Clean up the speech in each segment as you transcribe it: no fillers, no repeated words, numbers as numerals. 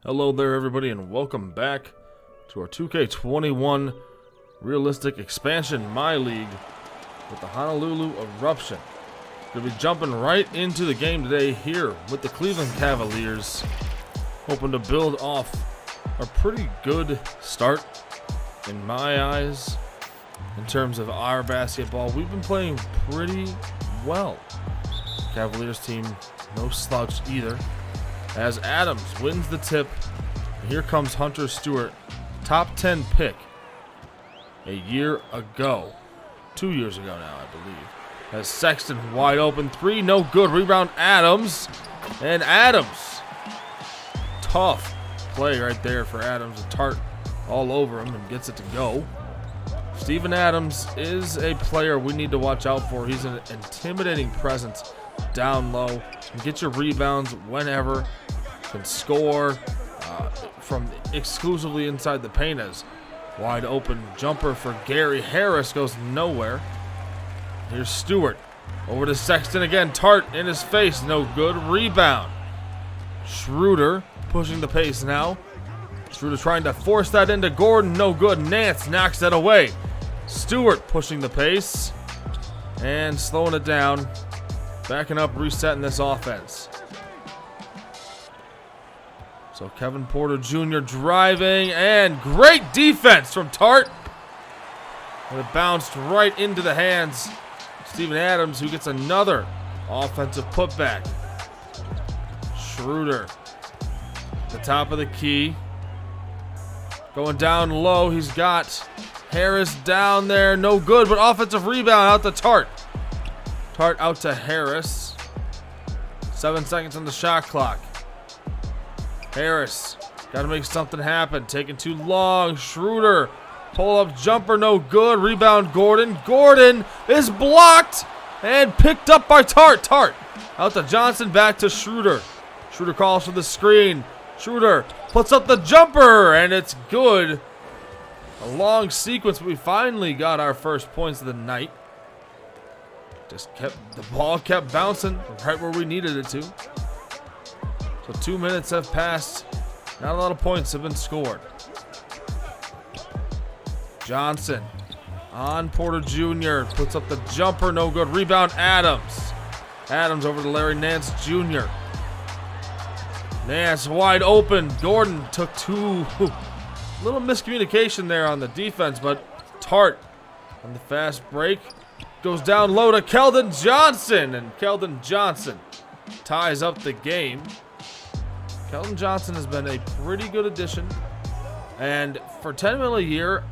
Hello there everybody and welcome back to our 2K21 realistic expansion MyLeague with the Honolulu Eruption. Gonna be jumping right into the game today here with the Cleveland Cavaliers, hoping to build off a pretty good start in my eyes in terms of our basketball. We've been playing pretty well. Cavaliers team no slouch either, as Adams wins the tip. Here comes Hunter Stewart, top 10 pick a year ago, 2 years ago now I believe. As Sexton wide open three, no good. Rebound Adams, and Adams, tough play right there for Adams. A Tart all over him and gets it to go. Steven Adams is a player we need to watch out for. He's an intimidating presence down low. Can get your rebounds whenever, can score from exclusively inside the paint. As wide open jumper for Gary Harris goes nowhere. Here's Stewart over to Sexton again. Tart in his face, no good. Rebound. Schroeder pushing the pace now. Schroeder trying to force that into Gordon, no good. Nance knocks that away. Stewart pushing the pace and slowing it down. Backing up, resetting this offense. So Kevin Porter Jr. driving, and great defense from Tart. And it bounced right into the hands of Steven Adams, who gets another offensive putback. Schroeder, the top of the key. Going down low, he's got Harris down there, no good, but offensive rebound out to Tart. Tart out to Harris. 7 seconds on the shot clock. Harris, got to make something happen. Taking too long. Schroeder, pull up jumper, no good. Rebound Gordon. Gordon is blocked and picked up by Tart. Tart out to Johnson, back to Schroeder. Schroeder calls for the screen. Schroeder puts up the jumper, and it's good. A long sequence, but we finally got our first points of the night. The ball kept bouncing right where we needed it to. So 2 minutes have passed. Not a lot of points have been scored. Johnson on Porter Jr. Puts up the jumper, no good. Rebound Adams. Adams over to Larry Nance Jr. Nance wide open. Gordon took two. Little miscommunication there on the defense, but Tart on the fast break goes down low to Keldon Johnson, and Keldon Johnson ties up the game. Keldon Johnson has been a pretty good addition, and for $10 million a year,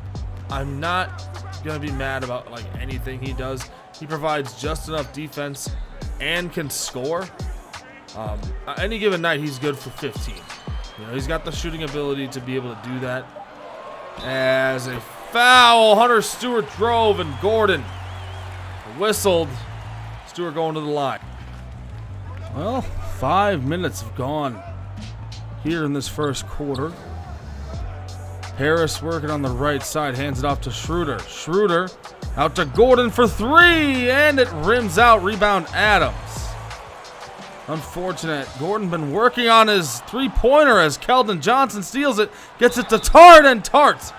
I'm not gonna be mad about anything he does. He provides just enough defense and can score. Any given night, he's good for 15. He's got the shooting ability to be able to do that. As a foul, Hunter Stewart drove, and Gordon whistled. Stewart going to the line. Well, 5 minutes have gone here in this first quarter. Harris working on the right side, hands it off to Schroeder. Schroeder out to Gordon for three, and it rims out. Rebound Adams. Unfortunate. Gordon been working on his three-pointer as Keldon Johnson steals it, gets it to Tart, and Tart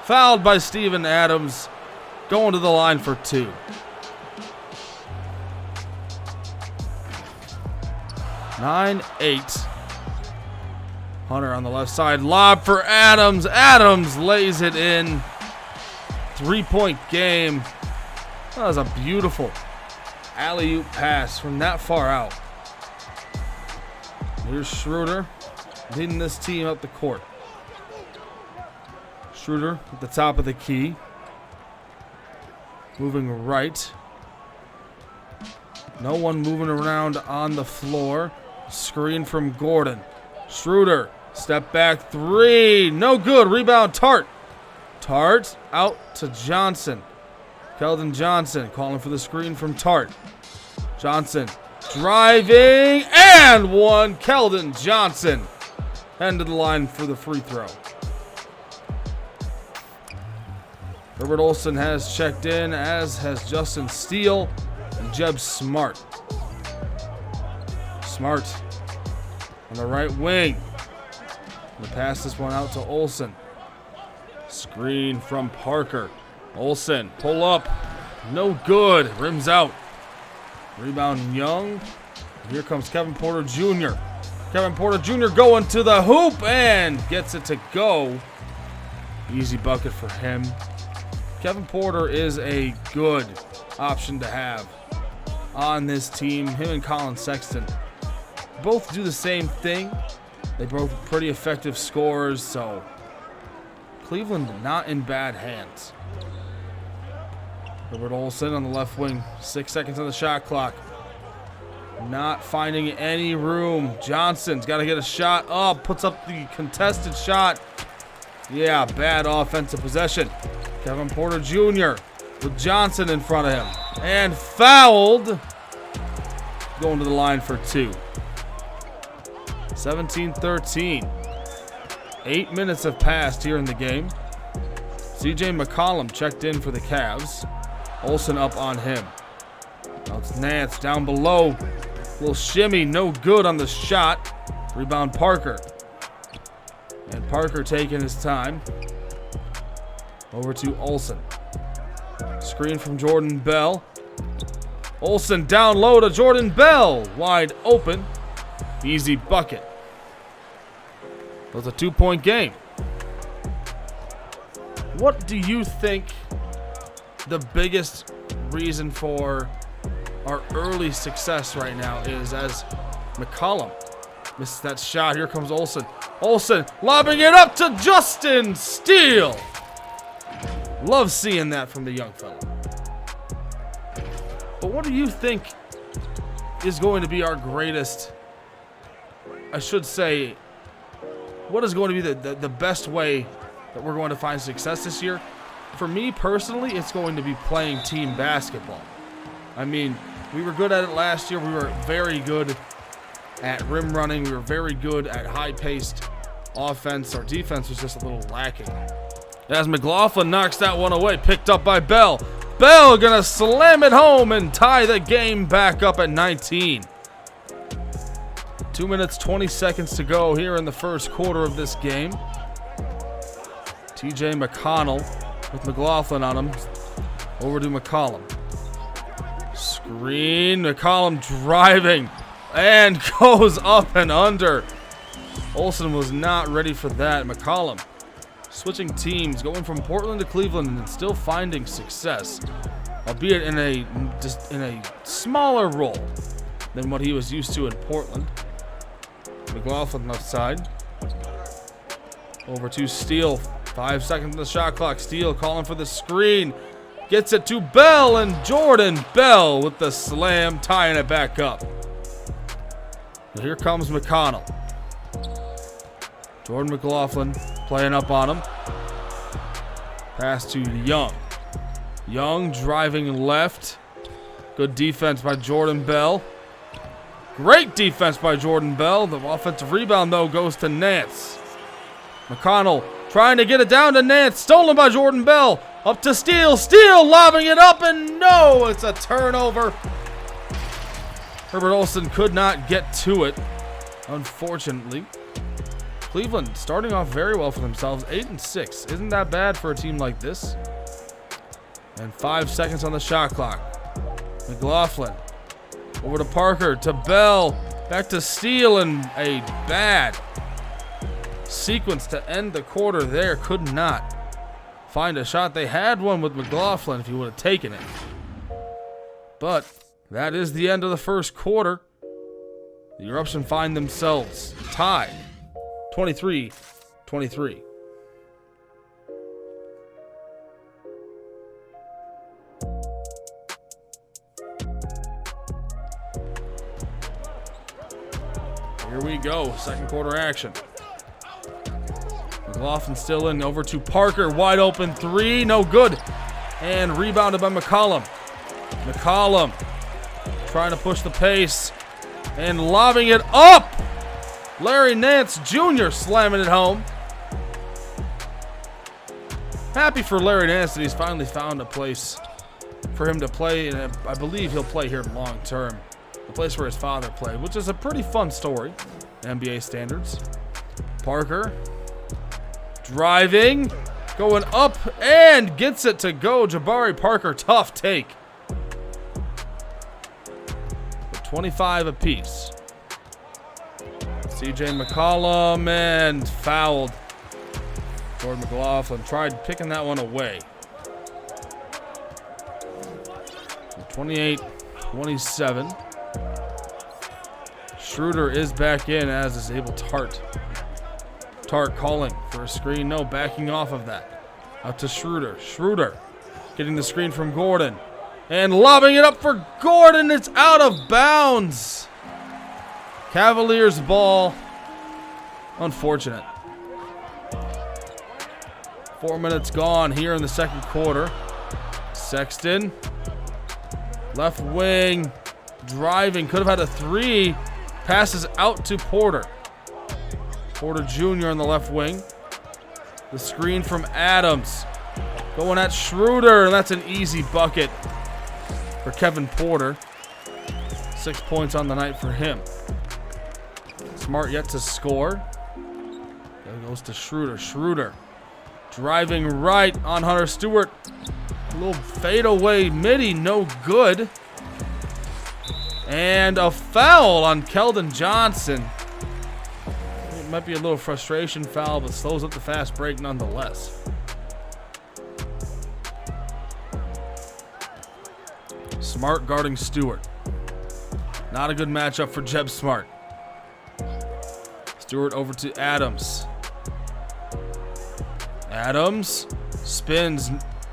fouled by Steven Adams, going to the line for two. Nine, 8. Hunter on the left side, lob for Adams. Adams lays it in. 3-point game. That was a beautiful alley-oop pass from that far out. Here's Schroeder leading this team up the court. Schroeder at the top of the key. Moving right. No one moving around on the floor. Screen from Gordon. Schroeder, step back three, no good. Rebound Tart. Tart out to Johnson. Keldon Johnson calling for the screen from Tart. Johnson driving, and one. Keldon Johnson heading to the line for the free throw. Herbert Olson has checked in, as has Justin Steele and Jeb Smart. Smart on the right wing. Gonna pass this one out to Olsen. Screen from Parker. Olsen, pull up. No good. Rims out. Rebound Young. Here comes Kevin Porter Jr. Kevin Porter Jr. going to the hoop and gets it to go. Easy bucket for him. Kevin Porter is a good option to have on this team. Him and Colin Sexton both do the same thing. They both are pretty effective scorers, so Cleveland not in bad hands. Herbert Olsen on the left wing. 6 seconds on the shot clock. Not finding any room. Johnson's got to get a shot up. Puts up the contested shot. Yeah, bad offensive possession. Kevin Porter Jr. with Johnson in front of him. And fouled. Going to the line for two. 17-13. 8 minutes have passed here in the game. CJ McCollum checked in for the Cavs. Olsen up on him. Now it's Nance down below. Little shimmy, no good on the shot. Rebound Parker. And Parker taking his time. Over to Olsen. Screen from Jordan Bell. Olsen down low to Jordan Bell. Wide open. Easy bucket. It was a 2-point game. What do you think the biggest reason for our early success right now is, as McCollum misses that shot? Here comes Olsen. Olsen lobbing it up to Justin Steele. Love seeing that from the young fella. But what do you think is going to be our greatest, I should say, what is going to be the best way that we're going to find success this year? For me personally, it's going to be playing team basketball. I mean, we were good at it last year. We were very good at rim running. We were very good at high-paced offense. Our defense was just a little lacking. As McLaughlin knocks that one away, picked up by Bell. Bell gonna slam it home and tie the game back up at 19. 2 minutes, 20 seconds to go here in the first quarter of this game. TJ McConnell with McLaughlin on him. Over to McCollum. Screen. McCollum driving and goes up and under. Olsen was not ready for that. McCollum switching teams, going from Portland to Cleveland and still finding success, albeit in a smaller role than what he was used to in Portland. McLaughlin left side. Over to Steele. 5 seconds on the shot clock. Steele calling for the screen. Gets it to Bell, and Jordan Bell with the slam, tying it back up. And here comes McConnell. Jordan McLaughlin playing up on him. Pass to Young. Young driving left. Good defense by Jordan Bell. Great defense by Jordan Bell. The offensive rebound, though, goes to Nance. McConnell trying to get it down to Nance. Stolen by Jordan Bell. Up to Steele. Steele lobbing it up, and no, it's a turnover. Herbert Olsen could not get to it, unfortunately. Cleveland starting off very well for themselves. 8-6. Isn't that bad for a team like this? And 5 seconds on the shot clock. McLaughlin. Over to Parker. To Bell. Back to Steele, and a bad sequence to end the quarter there. Could not find a shot. They had one with McLaughlin if he would have taken it. But that is the end of the first quarter. The Eruption find themselves tied. 23-23. Here we go. Second quarter action. McLaughlin still in. Over to Parker. Wide open three. No good. And rebounded by McCollum. McCollum trying to push the pace and lobbing it up. Larry Nance Jr. slamming it home. Happy for Larry Nance that he's finally found a place for him to play, and I believe he'll play here long term. The place where his father played, which is a pretty fun story, NBA standards. Parker driving, going up and gets it to go. Jabari Parker, tough take. 25 apiece. CJ McCollum and fouled. Jordan McLaughlin tried picking that one away. 28-27. Schroeder is back in, as is Abel Tart. Tart calling for a screen. No, backing off of that. Out to Schroeder. Schroeder getting the screen from Gordon. And lobbing it up for Gordon. It's out of bounds. Cavaliers ball. Unfortunate. 4 minutes gone here in the second quarter. Sexton. Left wing. Driving. Could have had a three. Passes out to Porter. Porter Jr. on the left wing. The screen from Adams. Going at Schroeder. And that's an easy bucket for Kevin Porter. 6 points on the night for him. Smart yet to score. There goes to Schroeder. Schroeder driving right on Hunter Stewart. A little fadeaway midi, no good. And a foul on Keldon Johnson. It might be a little frustration foul, but slows up the fast break nonetheless. Smart guarding Stewart. Not a good matchup for Jeb Smart. Stewart over to Adams. Adams spins.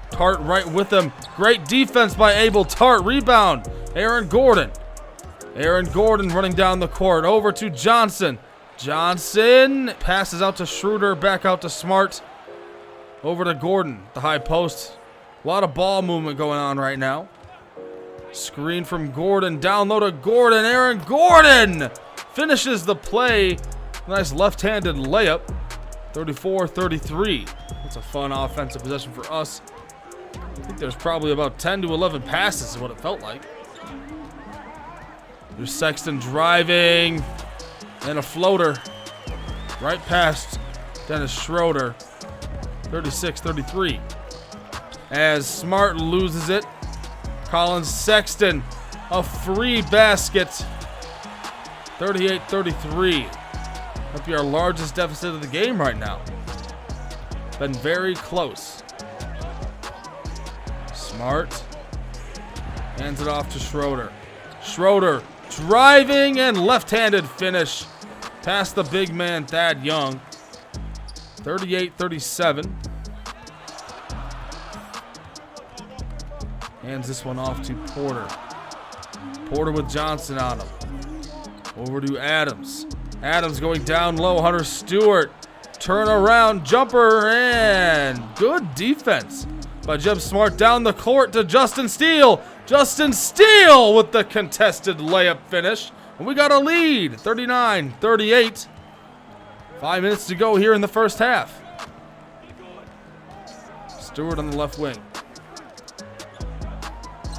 Tart right with him. Great defense by Abel Tart. Rebound. Aaron Gordon. Aaron Gordon running down the court. Over to Johnson. Johnson passes out to Schroeder. Back out to Smart. Over to Gordon. The high post. A lot of ball movement going on right now. Screen from Gordon. Down low to Gordon. Aaron Gordon finishes the play. Nice left-handed layup. 34-33. That's a fun offensive possession for us. I think there's probably about 10 to 11 passes is what it felt like. There's Sexton driving. And a floater. Right past Dennis Schroeder. 36-33. As Smart loses it. Collins Sexton. A free basket. 38-33. Might be our largest deficit of the game right now. Been very close. Smart hands it off to Schroeder. Schroeder driving and left-handed finish past the big man Thad Young. 38-37. Hands this one off to Porter. Porter with Johnson on him. Over to Adams. Adams going down low. Hunter Stewart. Turn around jumper and good defense by Jeb Smart down the court to Justin Steele. Justin Steele with the contested layup finish. And we got a lead. 39-38. 5 minutes to go here in the first half. Stewart on the left wing.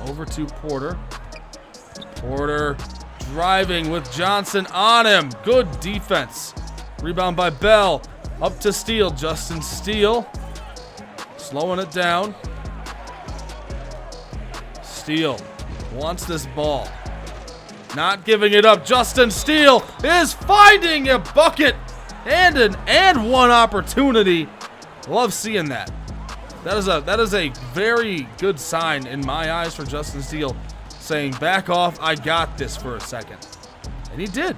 Over to Porter. Porter driving with Johnson on him. Good defense. Rebound by Bell. Up to Steele. Justin Steele. Slowing it down. Steele wants this ball. Not giving it up. Justin Steele is finding a bucket and an and one opportunity. Love seeing that. That is a very good sign in my eyes for Justin Steele, saying, back off, I got this for a second. And he did.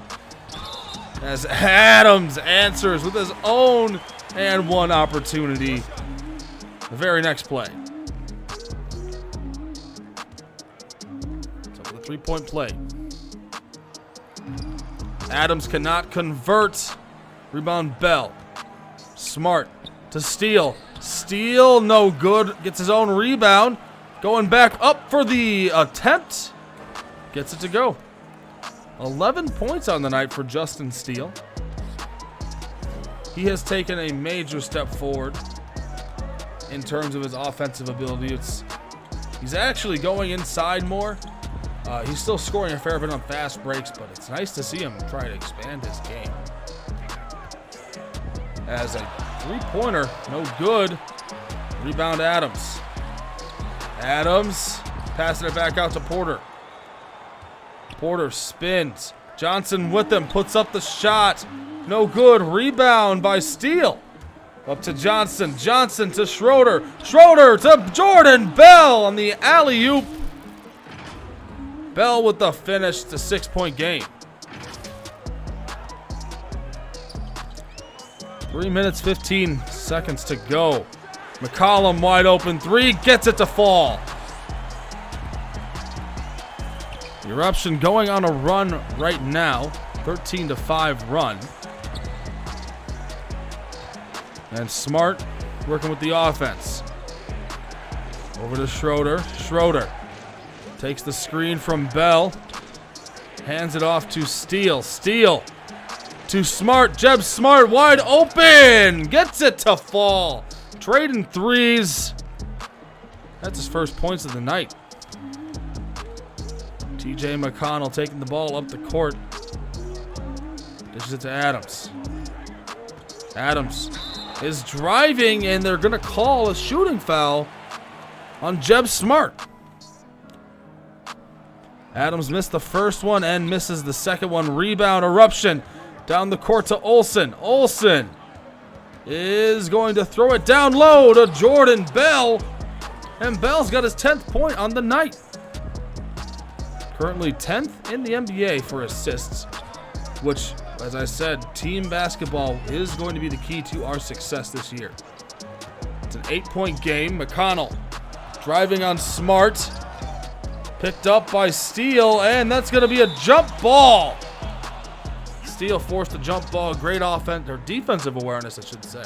As Adams answers with his own and one opportunity. The very next play. So the three-point play. Adams cannot convert. Rebound Bell. Smart to Steele. Steele, no good. Gets his own rebound. Going back up for the attempt. Gets it to go. 11 points on the night for Justin Steele. He has taken a major step forward in terms of his offensive ability. He's actually going inside more. He's still scoring a fair bit on fast breaks, but it's nice to see him try to expand his game. as a three-pointer, no good. Rebound Adams. Adams passing it back out to Porter. Porter spins. Johnson with him, puts up the shot. No good. Rebound by Steele. Up to Johnson. Johnson to Schroeder. Schroeder to Jordan Bell on the alley-oop. Bell with the finish. It's a 6-point game. 3 minutes, 15 seconds to go. McCollum wide open three. Gets it to fall. The Eruption going on a run right now. 13-5 run. And Smart working with the offense. Over to Schroeder. Schroeder takes the screen from Bell. Hands it off to Steele. Steele to Smart. Jeb Smart wide open. Gets it to fall. Trading threes. That's his first points of the night. TJ McConnell taking the ball up the court. Dishes it to Adams. Adams is driving, and they're going to call a shooting foul on Jeb Smart. Adams missed the first one and misses the second one. Rebound, Eruption down the court to Olsen. Olsen is going to throw it down low to Jordan Bell, and Bell's got his 10th point on the night. Currently 10th in the NBA for assists, which, as I said, team basketball is going to be the key to our success this year. It's an 8-point game. McConnell driving on Smart. Picked up by Steele, and that's going to be a jump ball. Steele forced a jump ball. Great offense, or defensive awareness, I should say.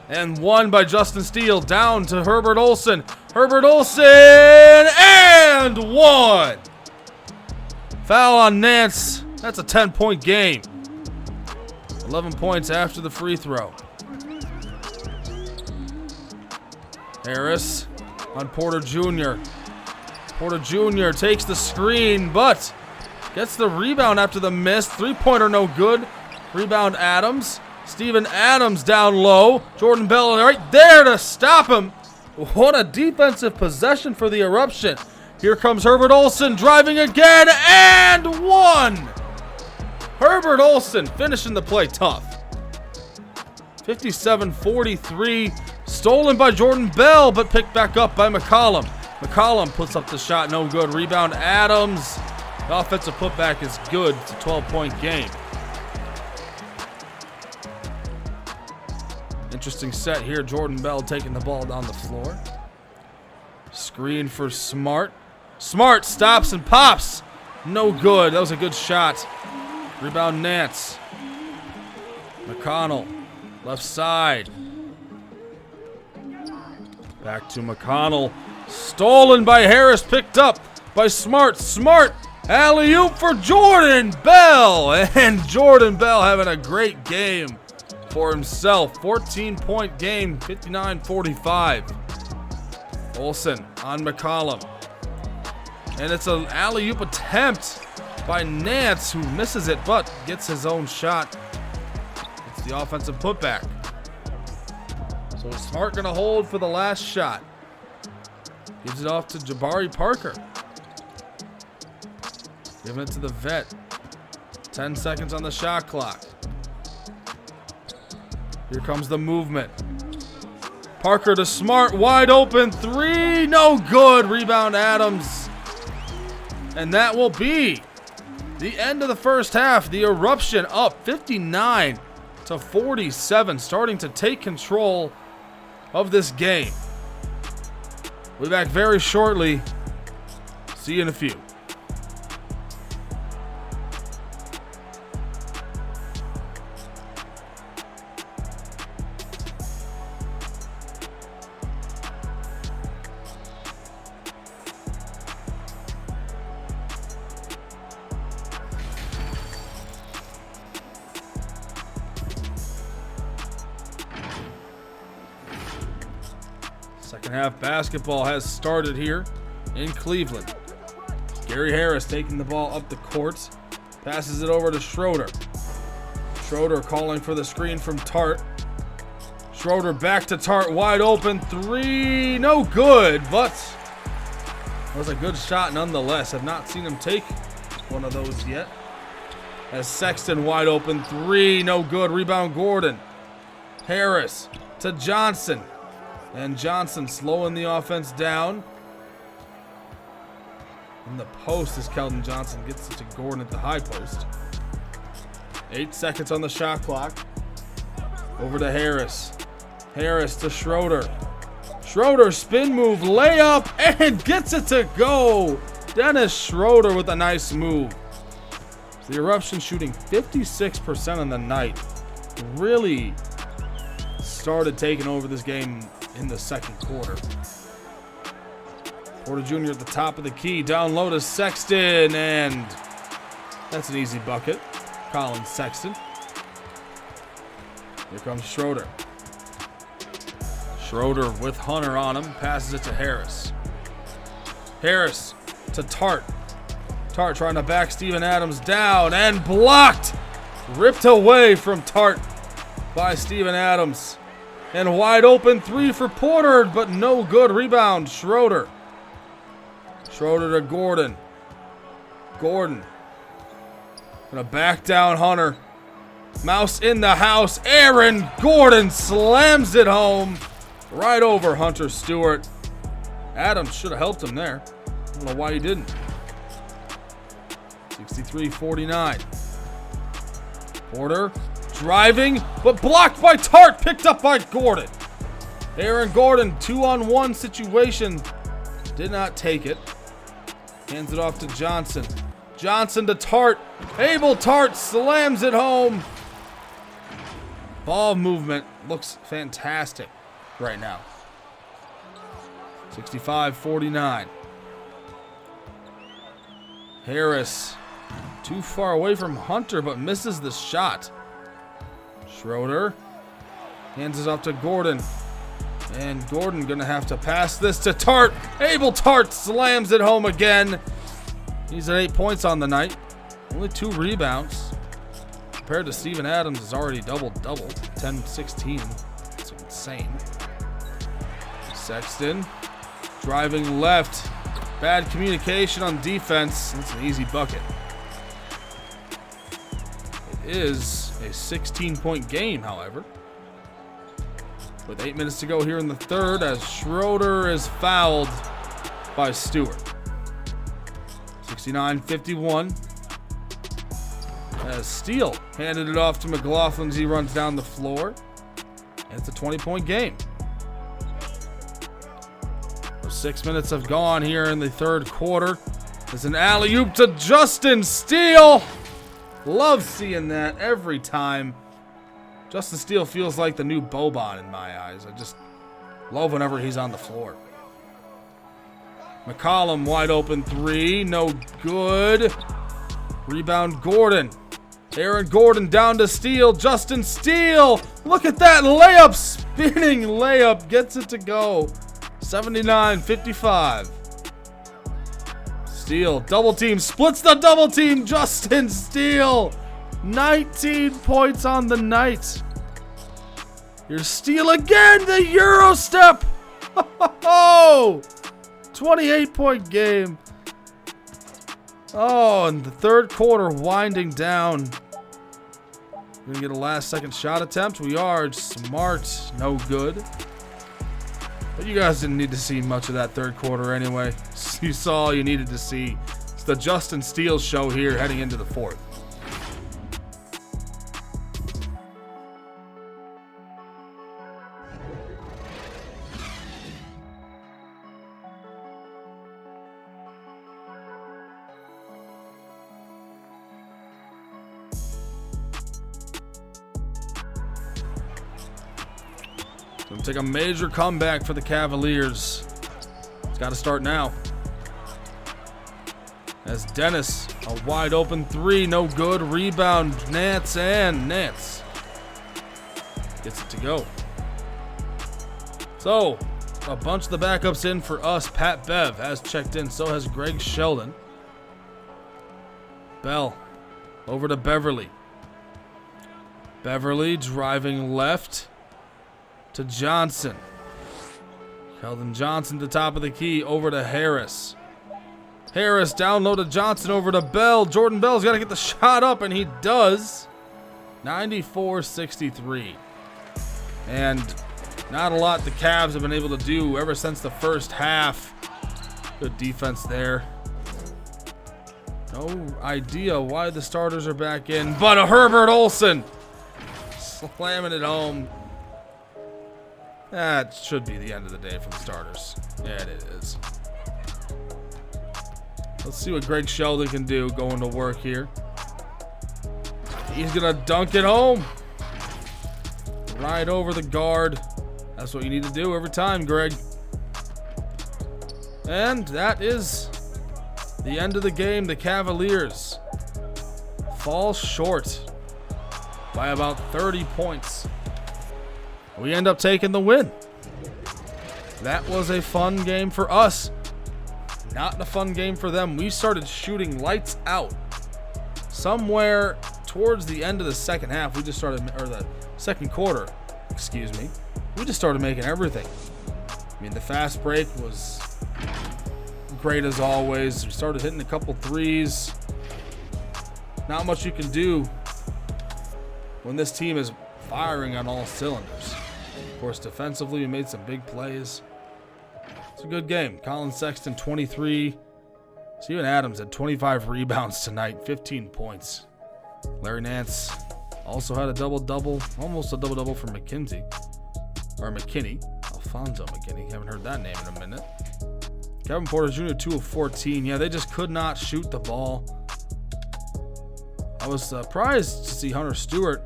And one by Justin Steele down to Herbert Olsen. Herbert Olsen, and one. Foul on Nance. That's a 10-point game. 11 points after the free throw. Harris on Porter Jr. Porter Jr. takes the screen, but gets the rebound after the miss. Three-pointer no good. Rebound Adams. Steven Adams down low. Jordan Bell right there to stop him. What a defensive possession for the Eruption. Here comes Herbert Olsen driving again, and one. Herbert Olsen finishing the play tough. 57-43. Stolen by Jordan Bell, but picked back up by McCollum. McCollum puts up the shot, no good. Rebound Adams. The offensive putback is good. It's a 12-point game. Interesting set here. Jordan Bell taking the ball down the floor. Screen for Smart. Smart stops and pops. No good. That was a good shot. Rebound Nance. McConnell. Left side. Back to McConnell. Stolen by Harris. Picked up by Smart. Smart. Alley-oop for Jordan Bell. And Jordan Bell having a great game for himself. 14-point game. 59-45. Olsen on McCollum. And it's an alley-oop attempt by Nance, who misses it but gets his own shot. It's the offensive putback. So is Smart going to hold for the last shot? Gives it off to Jabari Parker. Giving it to the vet. 10 seconds on the shot clock. Here comes the movement. Parker to Smart, wide open three, no good. Rebound Adams. And that will be the end of the first half. The Eruption up 59-47, starting to take control of this game. We'll be back very shortly. See you in a few. Second half basketball has started here in Cleveland. Gary Harris taking the ball up the court. Passes it over to Schroeder. Schroeder calling for the screen from Tart. Schroeder back to Tart, wide open. 3, no good, but it was a good shot nonetheless. Have not seen him take one of those yet. As Sexton wide open. 3, no good. Rebound Gordon. Harris to Johnson. And Johnson slowing the offense down. In the post as Keldon Johnson gets it to Gordon at the high post. 8 seconds on the shot clock. Over to Harris. Harris to Schroeder. Schroeder spin move, layup, and gets it to go. Dennis Schroeder with a nice move. So the Eruption shooting 56% on the night. Really started taking over this game in the second quarter. Porter Jr. at the top of the key. Down low to Sexton, and that's an easy bucket. Colin Sexton. Here comes Schroeder. Schroeder with Hunter on him. Passes it to Harris. Harris to Tart. Tart trying to back Steven Adams down and blocked. Ripped away from Tart by Steven Adams. And wide open 3 for Porter, but no good. Rebound, Schroeder. Schroeder to Gordon. Gordon. Gonna back down Hunter. Mouse in the house. Aaron Gordon slams it home. Right over Hunter Stewart. Adams should have helped him there. I don't know why he didn't. 63-49. Porter driving, but blocked by Tart. Picked up by Gordon. Aaron Gordon, 2-on-1 situation. Did not take it. Hands it off to Johnson. Johnson to Tart. Abel Tart slams it home. Ball movement looks fantastic right now. 65-49. Harris too far away from Hunter, but misses the shot. Schroeder hands it off to Gordon. And Gordon gonna have to pass this to Tart. Abel Tart slams it home again. He's at 8 points on the night. Only 2 rebounds. Compared to Steven Adams is already double-double. 10-16. It's insane. Sexton driving left. Bad communication on defense. That's an easy bucket. It is a 16-point game, however. With 8 minutes to go here in the third, as Schroeder is fouled by Stewart. 69-51. As Steele handed it off to McLaughlin as he runs down the floor. And it's a 20-point game. 6 minutes have gone here in the third quarter. There's an alley-oop to Justin Steele. Love seeing that every time. Justin Steele feels like the new Boban in my eyes. I just love whenever he's on the floor. McCollum wide open 3. No good. Rebound Gordon. Aaron Gordon down to Steele. Justin Steele. Look at that layup. Spinning layup. Gets it to go. 79-55. Steele double team. Splits the double team. Justin Steele. 19 points on the night. Here's Steele again. The Euro step. 28-point game. Oh, and the third quarter winding down. We're going to get a last second shot attempt. We are. Smart. No good. But you guys didn't need to see much of that third quarter anyway. You saw all you needed to see. It's the Justin Steele show here heading into the fourth. Gonna take a major comeback for the Cavaliers. It's got to start now. As Dennis, a wide open 3, no good. Rebound, Nance, and Nance gets it to go. So, a bunch of the backups in for us. Pat Bev has checked in, so has Greg Sheldon. Bell over to Beverly. Beverly driving left to Johnson. Keldon Johnson to top of the key, over to Harris. Harris down low to Johnson, over to Bell. Jordan Bell's got to get the shot up, and he does. 94-63. And not a lot the Cavs have been able to do ever since the first half. Good defense there. No idea why the starters are back in, but a Herbert Olson slamming it home. That should be the end of the day for the starters. Yeah, it is. Let's see what Greg Sheldon can do going to work here. He's going to dunk it home. Right over the guard. That's what you need to do every time, Greg. And that is the end of the game. The Cavaliers fall short by about 30 points. We end up taking the win. That was a fun game for us. Not a fun game for them. We started shooting lights out. Somewhere towards the end of the second half, we just started, or the second quarter, excuse me, we just started making everything. I mean, the fast break was great as always. We started hitting a couple threes. Not much you can do when this team is firing on all cylinders. Of course, defensively, we made some big plays. It's a good game. Colin Sexton, 23. Steven Adams had 25 rebounds tonight, 15 points. Larry Nance also had a double-double, almost a double-double for McKinney. Alfonso McKinney. Haven't heard that name in a minute. Kevin Porter Jr., 2 of 14. Yeah, they just could not shoot the ball. I was surprised to see Hunter Stewart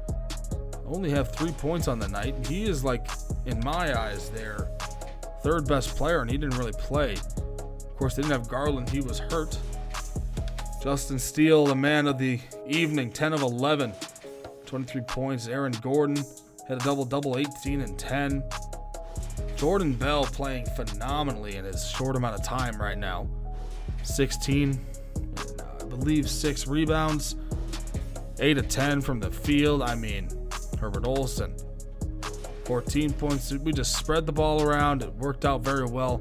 only have 3 points on the night. He is, like, in my eyes, their third best player, and he didn't really play. Of course, they didn't have Garland. He was hurt. Justin Steele, the man of the evening, 10 of 11, 23 points. Aaron Gordon had a double-double, 18 and 10. Jordan Bell playing phenomenally in his short amount of time right now. 16, and, I believe 6 rebounds, 8 of 10 from the field. I mean, Herbert Olson, 14 points. We just spread the ball around. It worked out very well.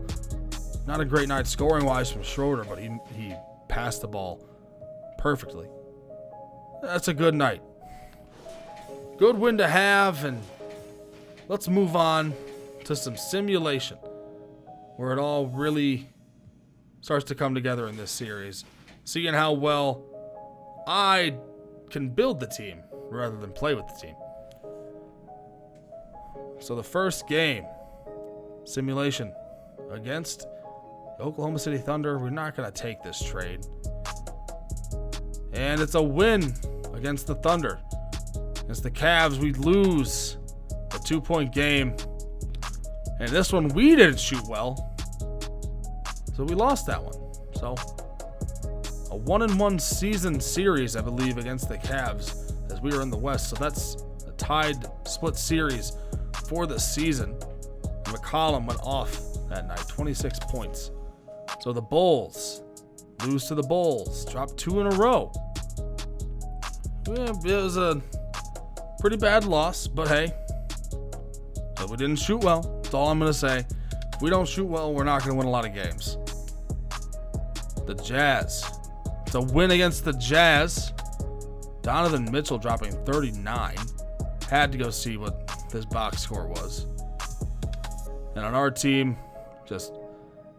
Not a great night scoring-wise from Schroeder, but he passed the ball perfectly. That's a good night. Good win to have, and let's move on to some simulation, where it all really starts to come together in this series. Seeing how well I can build the team rather than play with the team. So the first game, simulation against the Oklahoma City Thunder. We're not going to take this trade. And it's a win against the Thunder. Against the Cavs, we lose a 2-point game. And this one, we didn't shoot well. So we lost that one. So a 1-1 season series, I believe, against the Cavs as we were in the West. So that's a tied split series for the season. McCollum went off that night, 26 points. So the Bulls lose to the Bulls, drop 2 in a row. It was a pretty bad loss, but hey, but we didn't shoot well. That's all I'm going to say. If we don't shoot well, we're not going to win a lot of games. The Jazz. It's a win against the Jazz. Donovan Mitchell dropping 39. Had to go see what this box score was. And on our team, just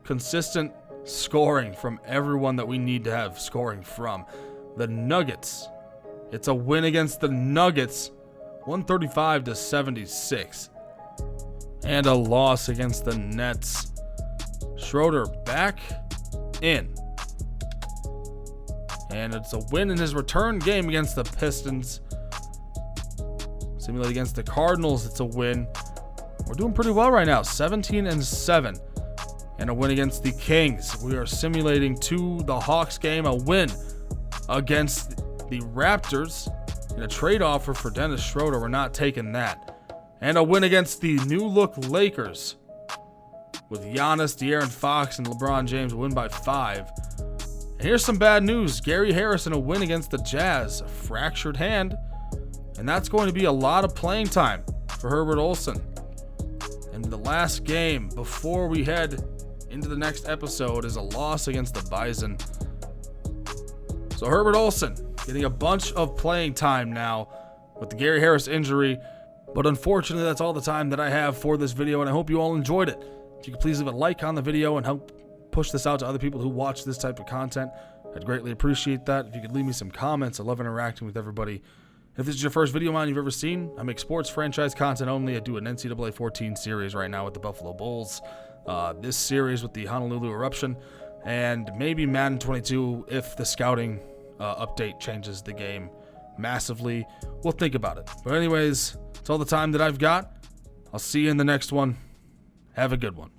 consistent scoring from everyone that we need to have scoring from. The Nuggets. It's a win against the Nuggets, 135-76. And a loss against the Nets. Schroeder back in. And it's a win in his return game against the Pistons. Simulate against the Cardinals, it's a win. We're doing pretty well right now, 17-7. And a win against the Kings. We are simulating to the Hawks game, a win against the Raptors. And a trade offer for Dennis Schroeder, we're not taking that. And a win against the new look Lakers. With Giannis, De'Aaron Fox, and LeBron James, win by 5. And here's some bad news. Gary Harrison, a win against the Jazz. A fractured hand. And that's going to be a lot of playing time for Herbert Olson. And the last game before we head into the next episode is a loss against the Bison. So Herbert Olson getting a bunch of playing time now with the Gary Harris injury. But unfortunately, that's all the time that I have for this video, and I hope you all enjoyed it. If you could please leave a like on the video and help push this out to other people who watch this type of content, I'd greatly appreciate that. If you could leave me some comments, I love interacting with everybody. If this is your first video of mine you've ever seen, I make sports franchise content only. I do an NCAA 14 series right now with the Buffalo Bulls, this series with the Honolulu Eruption, and maybe Madden 22 if the scouting update changes the game massively. We'll think about it. But anyways, it's all the time that I've got. I'll see you in the next one. Have a good one.